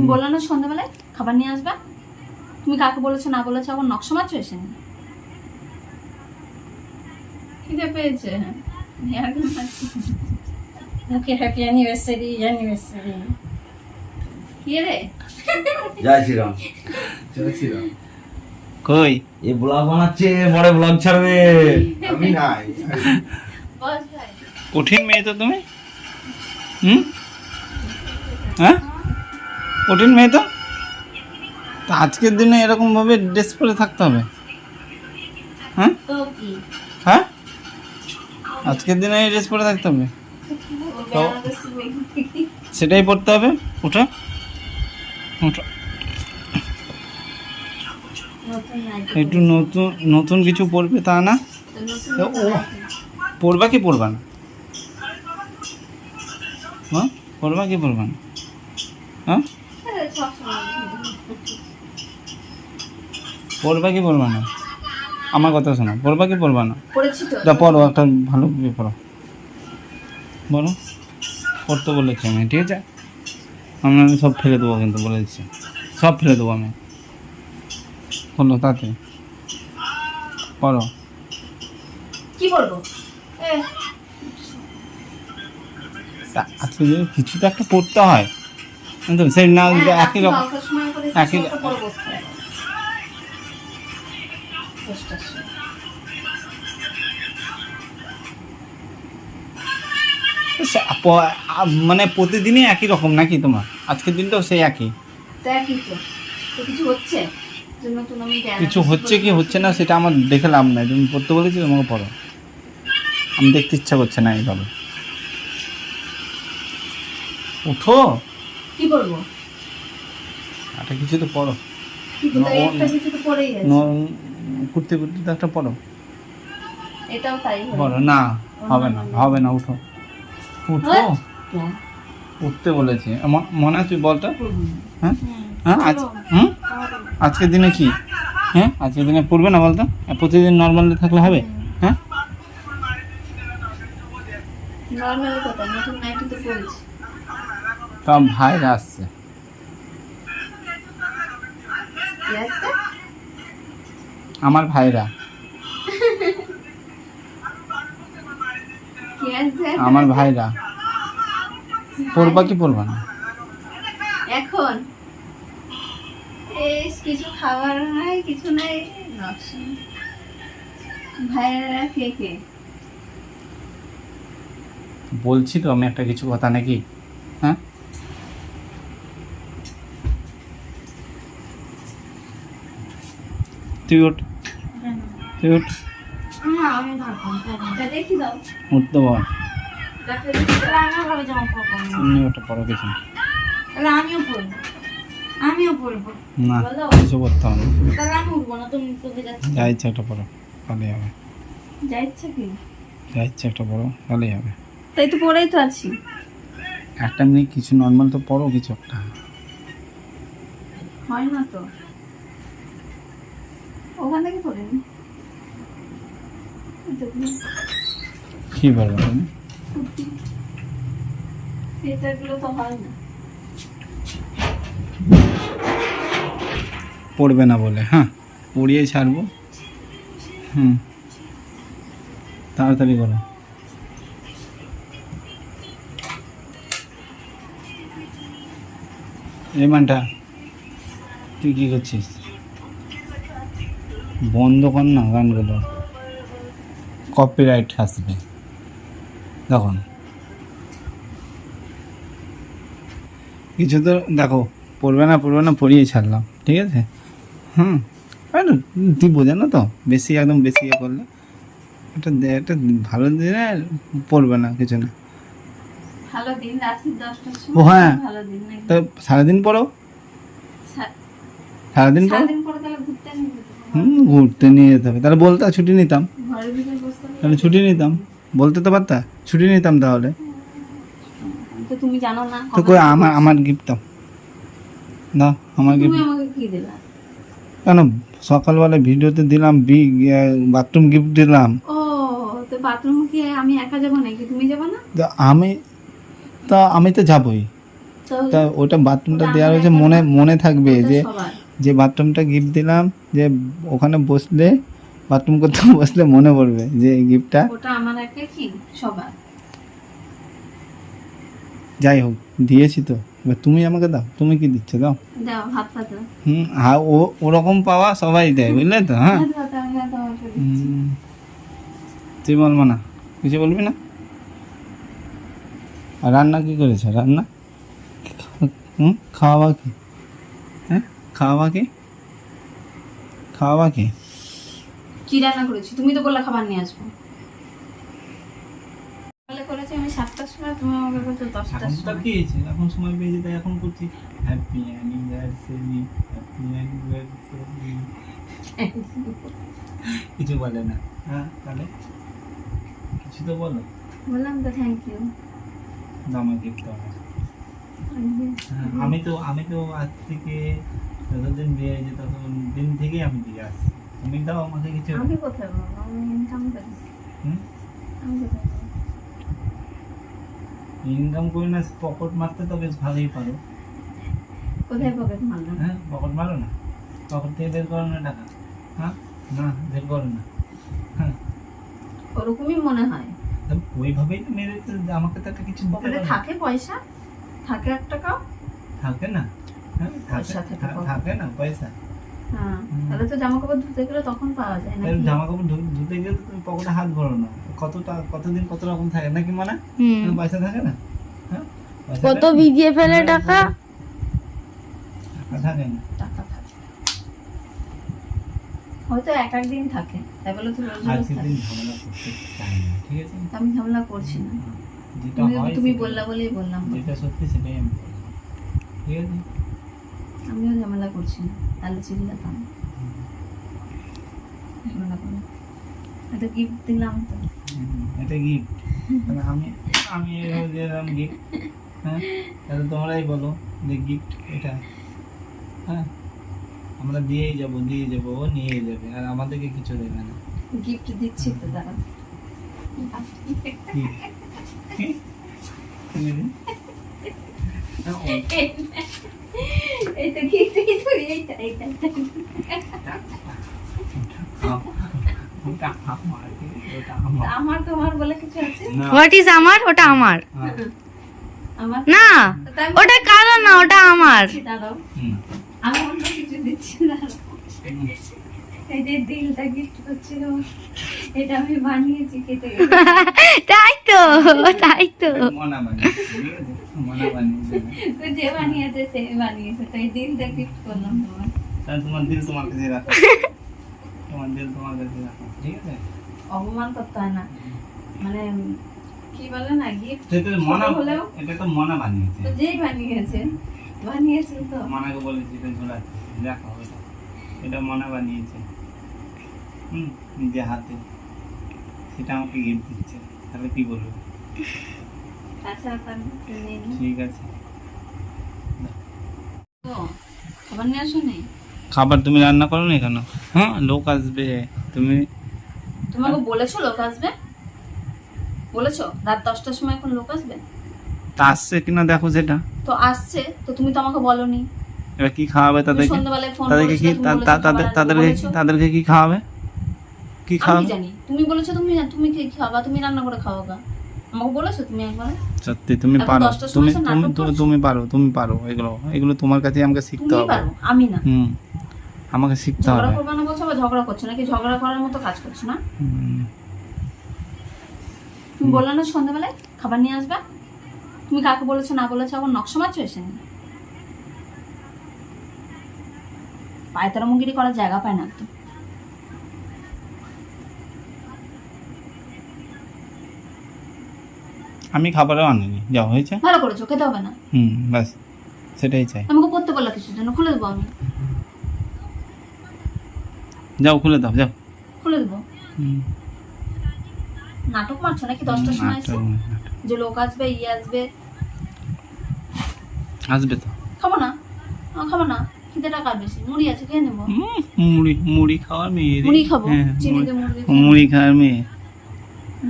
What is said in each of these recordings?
তুমি বললে না সন্ধ্যাবেলায় খাবার নিয়ে আসবা, তুমি কাকে বলেছো না বলেছো আবার নকশা মারছো এসে নিয়ে। খিদে পেয়েছে ওকে হ্যাপি অ্যানিভার্সারি অ্যানিভার্সারি। কি রে জয় শ্রীরাম। জয় শ্রীরাম। কই এই ব্লগ বানাচ্ছে, বড় ব্লগ ছাড়বে। আমি নাই। বস ভাই। কঠিন মেয়ে তো তুমি। হ্যাঁ কঠিন মেয়ে তো। তা আজকের দিনে এরকম ভাবে ড্রেস পরে থাকতে হবে? হ্যাঁ তো কি হ্যাঁ আজকের দিনে এই ড্রেস পরে থাকতে হবে? তো সেটাই পড়তে হবে। উঠো উঠো, একটু নতুন নতুন কিছু পড়বে তা না? তো ও পড়বা কি পড়বা না? হ্যাঁ পড়বা কি পড়বা না? হ্যাঁ পড়বা কি পড়বা না? আমার কথা শোনো, পড়বা কি পড়বা না? পড়েছি তো। যা পড়ো, একটা ভালো করে পড়ো, বলো। পড়তে বলেছি আমি, ঠিক আছে? আমি সব ফেলে দেবো কিন্তু, বলে দিচ্ছি সব ফেলে দেবো আমি। বলো তাড়াতাড়ি পড়ো। কি করবো? তা আজকে যে কিছু তো একটা পড়তে হয়, কিন্তু সেই না একই রকম একই মানে প্রতিদিনই একই রকম নাকি তোমার? আজকের দিনটাও সেই একই? কিছু হচ্ছে কিছু হচ্ছে কি হচ্ছে না সেটা আমার দেখে লাভ নাই। তুমি পড়তে বলেছি, তোমাকে পড়ো। আমি দেখতে ইচ্ছা করছে না এইভাবে। উঠো, কি করবো? একটা কিছু তো পড়ো। কুর্তি কুর্তি তো একটা পড়ো। এটাও তাই পড়ো না, হবে না হবে না, উঠো উঠো। উঠতে বলেছি, মনে হয় তুই বলটা। হ্যাঁ হ্যাঁ আজ আজকের দিনে কি? হ্যাঁ আজকের দিনে পড়বে না বলতো? প্রতিদিন নর্মালি থাকলে হবে? হ্যাঁ নরমালি কথা, নতুন নাইটি তো পড়েছি। তা ভাইরা আসছে। কি আসছে? আমার ভাইরা। কি আসছে? আমার ভাইরা। পড়বা কি পড়বা না? এখন কিছু খাবার নাই, কিছু নাই, নকশা। ভাইয়েরা কে কে? বলছি তো আমি একটা কিছু কথা নাকি? হ্যাঁ তুই উঠ, তুই উঠ, দেখি দাও। উঠতে বল। জামা পরবো এমনি ওটা পড়ো কিছু তাহলে আমিও পরবো না, বলো। কিছু করতে হবে না। তাহলে আমি উঠবো না, তুমি তোকে যাচ্ছি। যা ইচ্ছা একটা পড়ো, তাহলেই হবে। যা ইচ্ছা কি? যা ইচ্ছা একটা পড়ো, তাহলেই হবে। তাই তো পড়েই তো আছি। একটা মিনিট কিছু নর্মাল তো পড়ো, কিছু একটা। হয় না তো, ওখান থেকে পড়িনি। কি বলবো তুমি? এটাগুলো তো হয় না। পড়বে না বলে? হ্যাঁ পড়িয়ে ছাড়বো। তাড়াতাড়ি করো। এই মানটা তুই কি করছিস? বন্ধ কর না গানগুলো, কপিরাইট আসবে তখন। কিছু তো দেখো, পড়বে না পড়িয়ে ছাড়লাম, ঠিক আছে? তুই বোঝা না তো, বেশি একদম বেশি ইয়ে করলে একটা ভালো দিনে পড়বে না, কিছু না। ভালো দিন রাত্রি 10টার ও সময়। হ্যাঁ, ভালো দিন নাকি? তো সারাদিন পড়ো, সারাদিন পড়ো। সারাদিন পরে তাহলে ঘুরতে নিয়ে যেতে হবে। ঘুরতে নিয়ে যেতে হবে, তাহলে বলতে ছুটি নিতাম। ঘরের ভিতরে বসতে হবে। তাহলে ছুটি নিতাম, বলতে তো পারতা, ছুটি নিতাম তাহলে। তো তুমি জানো না। তো কই আমার গিফট দাও, দাও আমার তুমি গিফট। আমাকে কি দিলা? কেন সকালবেলা ভিডিওতে দিলাম, বাথরুম গিফট দিলাম। ও তো বাথরুমে কি আমি একা যাবো নাকি? তুমি যাবো না? তো আমি তো যাবই। তাহলে তা ওটা বাথরুমটা দেওয়া হয়েছে মনে মনে থাকবে ওটা যে সবার। যে বাথরুমটা গিফট দিলাম, যে ওখানে বসলে বাথরুম করতে বসলে মনে পড়বে যে এই গিফটটা। ওটা আমার একটা কি সবার। যাই হোক দিয়েছি তো, এবার তুমি আমাকে দাও, তুমি কি দিচ্ছ দাও। দাও হাত পাতো। হ্যাঁ ও ওরকম পাওয়া সবাই দেয়, বুঝলে তো। হ্যাঁ হাত পাতো, আমি হাত আমাকে দিচ্ছি। তুই বলবো না, কিছু বলবি না। আর রান্না কি করেছে রান্না? খাওয়াবা কি? হ্যাঁ খাওয়াবা কি? খাওয়াবা কি? কি রান্না করেছি? তুমি তো বললে খাবার নিয়ে আসবো। বলে করেছি আমি 7টার সময়, তুমি আমাকে বলছো 10টার এখন তো সময়। কি হয়েছে, এখন সময় পেয়ে যেতে এখন করছি হ্যাপি অ্যানিভার্সারি, হ্যাপি অ্যানিভার্সারি। কিছু বলে না। হ্যাঁ তাহলে কিছু তো বলো। বললাম তো থ্যাংক ইউ। দামা গিফট আমার। আমি তো আজ থেকে যতদিন বিয়ে হয়েছে ততদিন থেকেই আমি দিয়ে আসছি। তুমি দাও আমাকে কিছু। আমি কোথায় বলবো? আমি ইনকাম করি। হুম? আমি কোথায় বলবো? ইনকাম করি না, পকেট মারতে তো বেশ ভালোই পারো। কোথায় পকেট মারলাম? হ্যাঁ পকেট মারো না, পকেট থেকে বের করো না টাকা। হ্যাঁ না বের করো না। হ্যাঁ ওরকমই মনে হয়। তাহলে ওইভাবেই তো মেরে তো আমাকে তো একটা কিছু দিতে পকেটে পারো। থাকে পয়সা, থাকে 1 টাকা। থাকে না। হ্যাঁ পয়সা থাকে পকেটে। থাকে না পয়সা। হ্যাঁ, তাহলে তো জামা কাপড় ধুতে গেলে তখন পাওয়া যায় না। তাহলে জামা কাপড় ধুতে গেলে তো তুমি পকেটে হাত ভরো না, কতদিন কত রকম থাকে নাকি মানে পয়সা থাকে না। হ্যাঁ পয়সা কত ভিজিয়ে ফেলে টাকা। টাকা থাকে না। টাকা থাকে হয়তো এক দিন থাকে, তাই বলে তো রোজ রোজ আজকে থাকে। দিন ঝামেলা করতে চাই না, ঠিক আছে। তা আমি ঝামেলা করছি না, যেটা হয় তুমি সেটা- বললা বলেই বললাম। যেটা সত্যি সেটাই আমি বললাম, ঠিক আছে। আমিও ঝামেলা করছি না, তাহলে চিল্লাতাম। ঝামেলা করে এটা গিফট দিলাম তো। এটা গিফট, তাহলে আমি এভাবে দিলাম গিফট। হ্যাঁ তাহলে তোমরাই বলো যে গিফট এটা। হ্যাঁ আমরা দিয়েই যাবো ও নিয়ে যাবে, আর আমাদেরকে কিছু দেবে না। গিফট দিচ্ছি তো দাঁড়া। কি? কি? তুমি দিন। এইটা গিফট, এইটা এইটা ওটা আমার, ওটা আমার। আমার তোমার বলে কিছু আছে? না, হোয়াট ইজ আমার? ওটা আমার হ্যাঁ, আমার না, তাই ওটা কারো না, ওটা আমার। দাঁড়াও, হুম, আমি অন্য কিছু দিচ্ছি না। হুম। এই যে দিলটা গিফট করছিল, এটা আমি বানিয়েছি কেটে। তাই তো, তাই তো। মনা বানিয়েছে, ঠিক আছে? মনা বানিয়েছে না। তো যে বানিয়েছে সে বানিয়েছে, তাই দিলটা গিফট করলাম তোমার। তাহলে তোমার দিল তোমার কাছে রাখো, তোমার দিল তোমার কাছে রাখো, ঠিক আছে। অপমান করতে হয় না, মানে কি বলে না, গিফট সেটা মনা, হলেও এটা তো মনা বানিয়েছে। তো যেই বানিয়েছে তো। মনাকে বলেছি এটা ঝোলাতে, দেখো এটা মনা বানিয়েছে, নিজে হাতে, সেটা আমাকে গিফট দিচ্ছে, তাহলে কি বলবো? তাছাড়া তো আমি নিয়ে নিই। ঠিক আছে। তো খাবার নিয়ে আসো নি? খাবার তুমি রান্না করো না কেন? হ্যাঁ লোক আসবে, তুমি তোমাকে বলেছো লোক আসবে? বলেছো রাত 10টার সময় এখন লোক আসবে? তা আসছে কিনা দেখো সেটা। তো আসছে, তো তুমি তো আমাকে বলোনি। এবার কি খাওয়াবে তুমি তাদেরকে? সন্ধ্যাবেলায় ফোন তাদেরকে কি করেছিলে, তুমি বলেছো খাবার আসবে, বলেছো। তাদেরকে কি খাওয়াবে? কি আমি খাওয়াবে? জানি, তুমি বলেছো তুমি কি খাবা, তুমি রান্না করে খাওয়া গা। আমাকে বলেছো তুমি একবার। সত্যি তুমি এখন পারো, 10টার সময় এসে নাটক করছো? তুমি পারো এগুলো তোমার কাছে আমাকে শিখতে তুমি হবে। পারো, আমি না। আমাকে শিখতে ঝগড়া হবে। করবে না বলছো, আবার ঝগড়া করছো নাকি? ঝগড়া করার মতো কাজ করছো না? হুম, তুমি বললে না সন্ধ্যাবেলায় খাবার নিয়ে আসবা? তুমি কাকে বলেছো না বলেছো আবার নকশা মারছো এসে। পায়তারা মুগিরি করার জায়গা পায় না তো। আমি খাবারও আনিনি, যাও হয়েছে। ভালো করেছো, খেতে হবে না। ব্যাস সেটাই চাই। আমাকে করতে বললা কিছুর জন্য, খুলে দেবো আমি, যাও খুলে দাও, যাও। খুলে দেবো। হুম, নাটক মারছো নাকি 10টার সময় এসে? যে লোক আসবে, আসবে। আসবে তো। খাবো না, খাবো না, খিদে টাকা বেশি, মুড়ি আছে খেয়ে নেবো। মুড়ি খাওয়ার মেয়ে রে। মুড়ি খাবো, হ্যাঁ, চিনি দিয়ে মুড়ি দিয়ে মুড়ি খাওয়ার মেয়ে।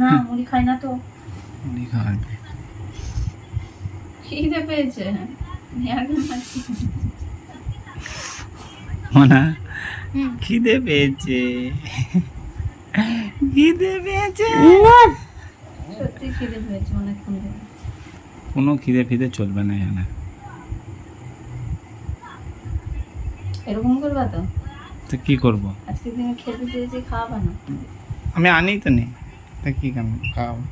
না, মুড়ি খাই না তো। মুড়ি খাওয়ার মেয়ে। খিদে পেয়েছে। মনা খিদে পেয়েছে, খিদে পেয়েছে। সত্যি খিদে পেয়েছে অনেকক্ষণ ধরে। কোনো খিদে ফিদে চলবে না এখানে। এরকম করবা তো? তো কি করব? আজকে দিনে খেতে চেয়েছি, খাওয়াবা না? আমি আনি তো নেই, তা কি কেন খাওয়াবো?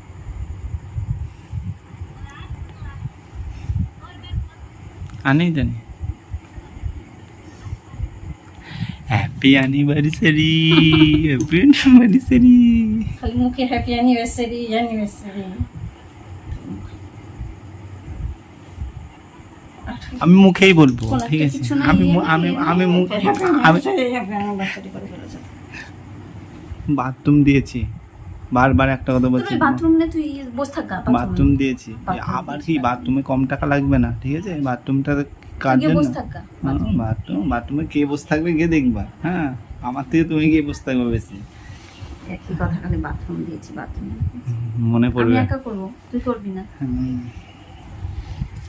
আনি তো নেই। Happy anniversary, happy anniversary. খালি মুখে হ্যাপি অ্যানিভার্সারি অ্যানিভার্সারি। আমি মুখেই বলবো, কোনো ঠিক একটা আছে? কিছু না, আমি ইয়ে মু- নেই, আমি ইয়ে আমি নেই। মুখ- হ্যাপি আমি অ্যানিভার্সারি হ্যাপি অ্যানিভার্সারি করে ফেলেছে। বাথরুম দিয়েছি, বারবার একটা কথা বলছি। তুই বাথরুম নে, তুই বসে থাক গা, বাথরুম দিয়েছি, বাথরুম আবার কি দিয়েছি। বাথরুমে কম টাকা লাগবে না, ঠিক আছে? বাথরুমটা কার তুই গিয়ে জন্য? বসে থাক গা, বাথরুম। বাথরুমে কে বসে থাকবে গিয়ে দেখবা। হ্যাঁ, আমার থেকে তুমি গিয়ে বসে থাকবে বেশি। একই কথা, খালি বাথরুম দিয়েছি, বাথরুম। মনে আমি পড়বে, একা করবো, তুই করবি না।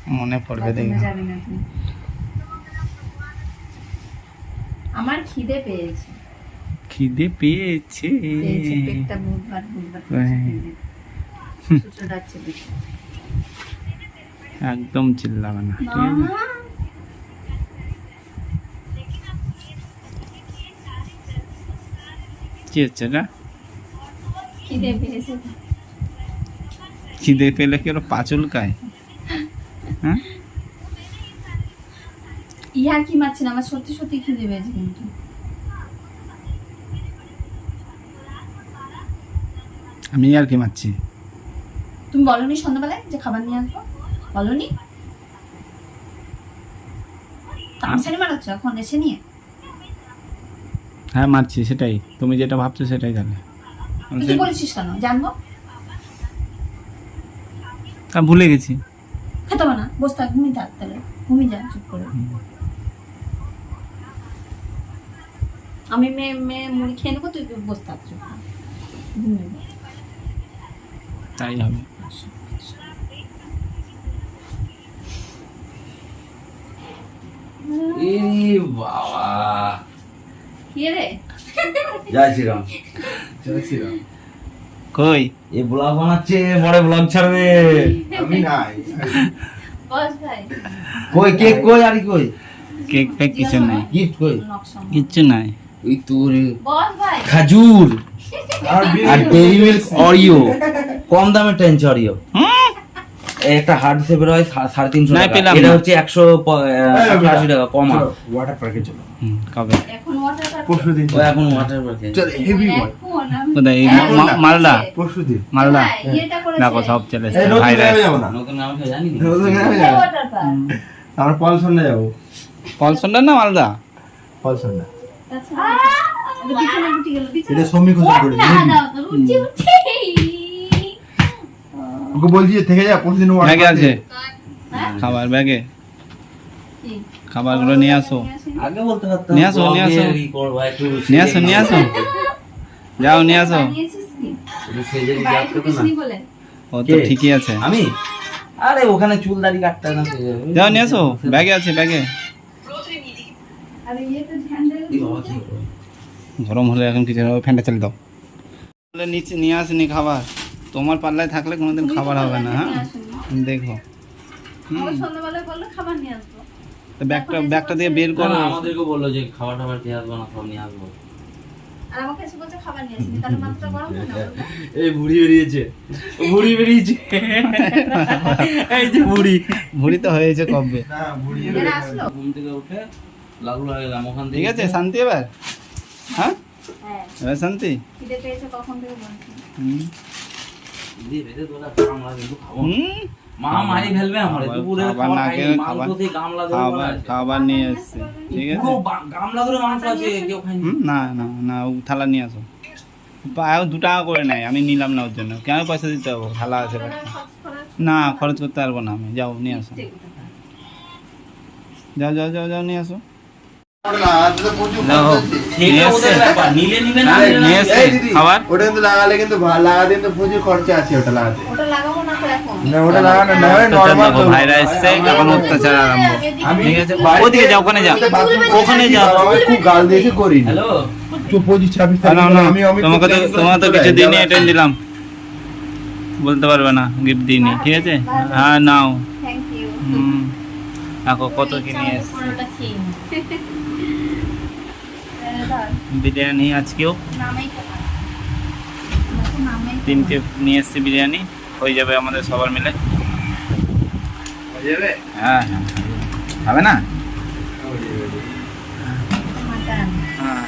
মনে পড়বে বাথরুমে দেখবে। যাবি না তুই। আমার খিদে পেয়েছে, খিদে পেয়েছে। পেয়েছে, পেটটা বুধবার বুধবার হ্যাঁ। চুচো ডাকছে পেটটা। একদম চিল্লাবে না, ঠিক আছে? মা, কি হচ্ছে এটা? খিদে পেয়েছে। খিদে পেলে কি ওরা পাচল খায়? হ্যাঁ, ইয়ার কি মারছি না, আমার সত্যি সত্যি খিদে পেয়েছে কিন্তু। আমি আর কি মারছি? তুমি বলনি সন্ধ্যাবেলায় যে খাবার নিয়ে আসবো? বলনি? তামসানি মারাচ্ছ এখন এসে নিয়ে? হ্যাঁ মারছি, সেটাই। তুমি যেটা ভাবছো সেটাই তাহলে। তুই বলেছিস কেন? জানবো? ভুলে গেছি। খেতে হবে না, বসে থাক, ঘুমিয়ে থাক তাহলে। ঘুমিয়ে যা চুপ করে। আমি মেয়ে মেয়ে মুড়ি খেয়ে নেবো, তুই বসে থাক চুপ করে। ঘুমিয়ে যা। তাই হবে। এ বাবা, কি রে? জয় শ্রীরাম। কই এ ব্লগ বানাচ্ছে, বড় ব্লগ ছাড়বে। আমি নাই। বস ভাই। কই কেক কই, আর কই কেক ফেক কিছু নাই, গিফট কই? নকশা। কিচ্ছু নাই। ওই তোর বস ভাই। খাজুর আর ডেইরি মিল্ক অরিও, কম দামে টেনছে অরিও। একটা হার্ড শেপের হয় 350 নাই, টাকা, পেলাম এটা না। হচ্ছে 180 টাকা কম। ওয়াটার পার্কে চলো। কবে? এখন ওয়াটার পার্ক। পরশুদিন ও এখন ওয়াটার পার্কে। চল, হেভি বল। এখন আমি- কোথায়? এই হ্যাঁ, মালদা? পরশুদিন। মালদা? হ্যাঁ, ইয়েটা করেছে। দেখো সব চলে এই এসছে, নতুন ভাইরাস। গ্রামে যাবো না। নতুন নাম কি জানি না। নতুন গ্রামে কোথায় যাবো। Water park? আমরা পলসন্ডা যাবো। পলসন্ডা না মালদা? পলসন্ডা। আচ্ছা, ওটা পিছনে উঠে গেল, পিছনে। এটা সমী ঘোষণ করে না, দিয়েছে। না, উঠে, উঠে। ওকে বলছি যে থেকে যা, পরশুদিন ওয়াটার ব্যাগে আছে হ্যাঁ? খাবার, ব্যাগে কি? খাবারগুলো নিয়ে আসো। আগে বলতে পারতাম। নিয়ে আসো, নিয়ে আসো। ব্লগে ই করবো, একটু নিয়ে আসো, নিয়ে আসো। যাও নিয়ে আসো। বানিয়েছিস কি? একটু সেজে দিতে বাইরে আসতো না। ঢুকিসনি বলে? ও তো কে? ঠিকই আছে। আমি আরে ওখানে চুল দাড়ি কাটতে না। যাও নিয়ে আসো, ব্যাগে আছে, ব্যাগে। আরে ইয়েতে ধ্যান দিলে এই বাবা কি করে? গরম হলে এখন কিছু হবে, ফ্যানটা চালিয়ে দাও। বলে নিচে নিয়ে আসেনি খাবার, তোমার পাল্লায় থাকলে কোনোদিন খাবার হবে না। হ্যাঁ দেখো। আমার সন্ধ্যাবেলায় বললো খাবার নিয়ে আসবো। তো ব্যাগটা দিয়ে বের করো। আমাদেরকে বললো যে খাবার টাবার খেয়ে আসবো না, সব নিয়ে আসবো। আর আমাকে এসে বলছে খাবার নিয়ে আসবি, তাহলে মাথাটা গরম হয় না বলতো? এই বুড়ি বেরিয়েছে, বুড়ি বেরিয়েছে। এই যে বুড়ি। ভুড়ি তো হয়েছে কবে। না, বুড়ি এরা আসলো? ঘুম থেকে উঠে লাগু লাগলাম ওখান থেকে। ঠিক আছে, শান্তি এবার? হ্যাঁ হ্যাঁ, এবার শান্তি? খিদে পেয়েছে কখন থেকে বলছি। হুম। দিয়ে ভেজে তোলা কামলা কিন্তু খাবো না। হুম। মা মারি ফেলবে আমার খাবার- দুপুরে খাবার খাবার না খাইনি, খেয়ে মাংস খাবার- দিয়ে গামলা ধরে পড়ে খাবার আছে। খাবার নিয়ে এসছে, ঠিক আছে? পুরো গামলা ধরে মাংস আছে, কেউ খায়নি। না না না, ও থালা নিয়ে আসো। পাও 2 টাকা করে নেয়, আমি নিলাম না ওর জন্য। কেন পয়সা দিতে হবে? থালা আছে বাড়িতে। না খরচ করতে পারবো না আমি। যাও নিয়ে আসো, যাও যাও যাও যাও নিয়ে আসো। না, আজকে তো প্রচুর দেখো, খরচ আছে। সেটা নিয়ে ওদের এসছে। ব্যাপার, নিলে নিবে না হ্যাঁ, নিলে না নিয়ে নিবে। এসছে। এই দিদি, খাবার? ওটা কিন্তু লাগালে কিন্তু লাগাতে কিন্তু প্রচুর খরচা আছে ওটা লাগাতে। ওটা লাগাবো না তো, এখন না ওটা লাগানো না অত্যাচার নরমাল দেখো, ভাইরা এসছে এখন অত্যাচার আরম্ভ। ঠিক আছে ওদিকে যাও, ওখানে যাও, ওখানে যাও। খুব গাল দিয়েছে করি হ্যালো চুপ 25-26 না, না, আমি তোমাকে তো কিছু দিনই অ্যাটেন্ড দিলাম, বলতে পারবে না গিফট দিইনি। ঠিক আছে, হ্যাঁ নাও। থ্যাংক ইউ দেখো কত কি নিয়ে এসছে পুরোটা খেয়ে নি। বিরিয়ানি। আজকেও নামেই তো নামেই 3টে নিয়ে এসছে বিরিয়ানি, হয়ে যাবে আমাদের সবার মিলে। হয়ে যাবে হ্যাঁ হ্যাঁ, হবে না? মাটন হ্যাঁ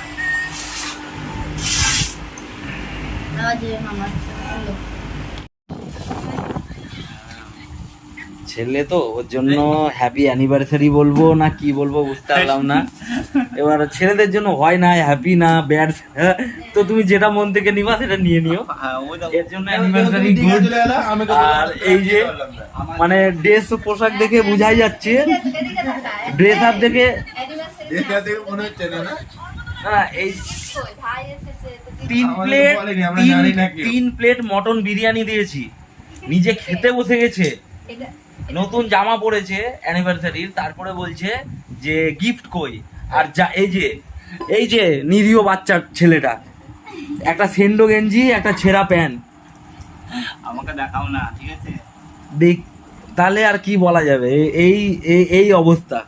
আজ আমার হলো ছেলে তো ওর জন্য হ্যাপি অ্যানিভার্সারি বলবো না কি বলবো বুঝতে পারলাম না। এবার ছেলেদের জন্য হয় না হ্যাপি না ব্যাড, তো তুমি যেটা মন থেকে নিবা সেটা নিয়ে নিও। হ্যাঁ, ওই দেখো। এর জন্য অ্যানিভার্সারি গুড। আর এই যে মানে ড্রেস পোশাক দেখে বোঝাই যাচ্ছে, এদিকে তাকা ড্রেস আপ দেখে অ্যানিভার্সারি এটা দেখে মনে হচ্ছে না না এই কই ভাই এসেছে তো 3 আমাদের প্লেট বলেনি, আমরা জানি না কেউ। 3 প্লেট মটন বিরিয়ানি দিয়েছি, নিজে খেতে বসে গেছে, এটা নতুন জামা পরেছে অ্যানিভার্সারির, তারপরে বলছে যে গিফট কই। আর যা এই যে নিরীহ বাচ্চা ছেলেটা একটা সেন্ডো গেঞ্জি একটা ছেঁড়া প্যান্ট আমাকে দেখাও না, ঠিক আছে? দেখ, তাহলে আর কি বলা যাবে? এই এই এই অবস্থা,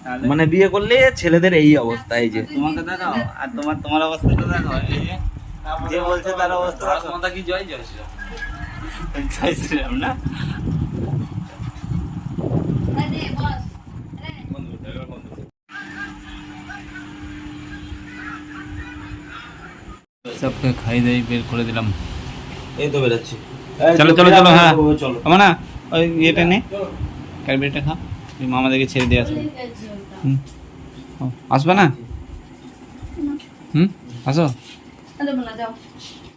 তাহলে মানে বিয়ে করলে ছেলেদের এই অবস্থা। এই যে তোমাকে দেখাও, আর তোমার অবস্থাটা দেখো। এই যে বলছে তার অবস্থা দেখো। মাতা কি জয় জয় শ্রীরাম। জয় শ্রীরাম না? আরে বস সবকে খাই দেই, বের করে দিলাম। এই তো বেরোচ্ছি। চলো চলো চলো, হ্যাঁ চলো। আমার না ওই ইয়েটা নে, ক্যাডবেরিটা খা, ওই মামাদেরকে ছেড়ে দিয়ে আসবে। আসবে না? আসো। আরে বলা যাও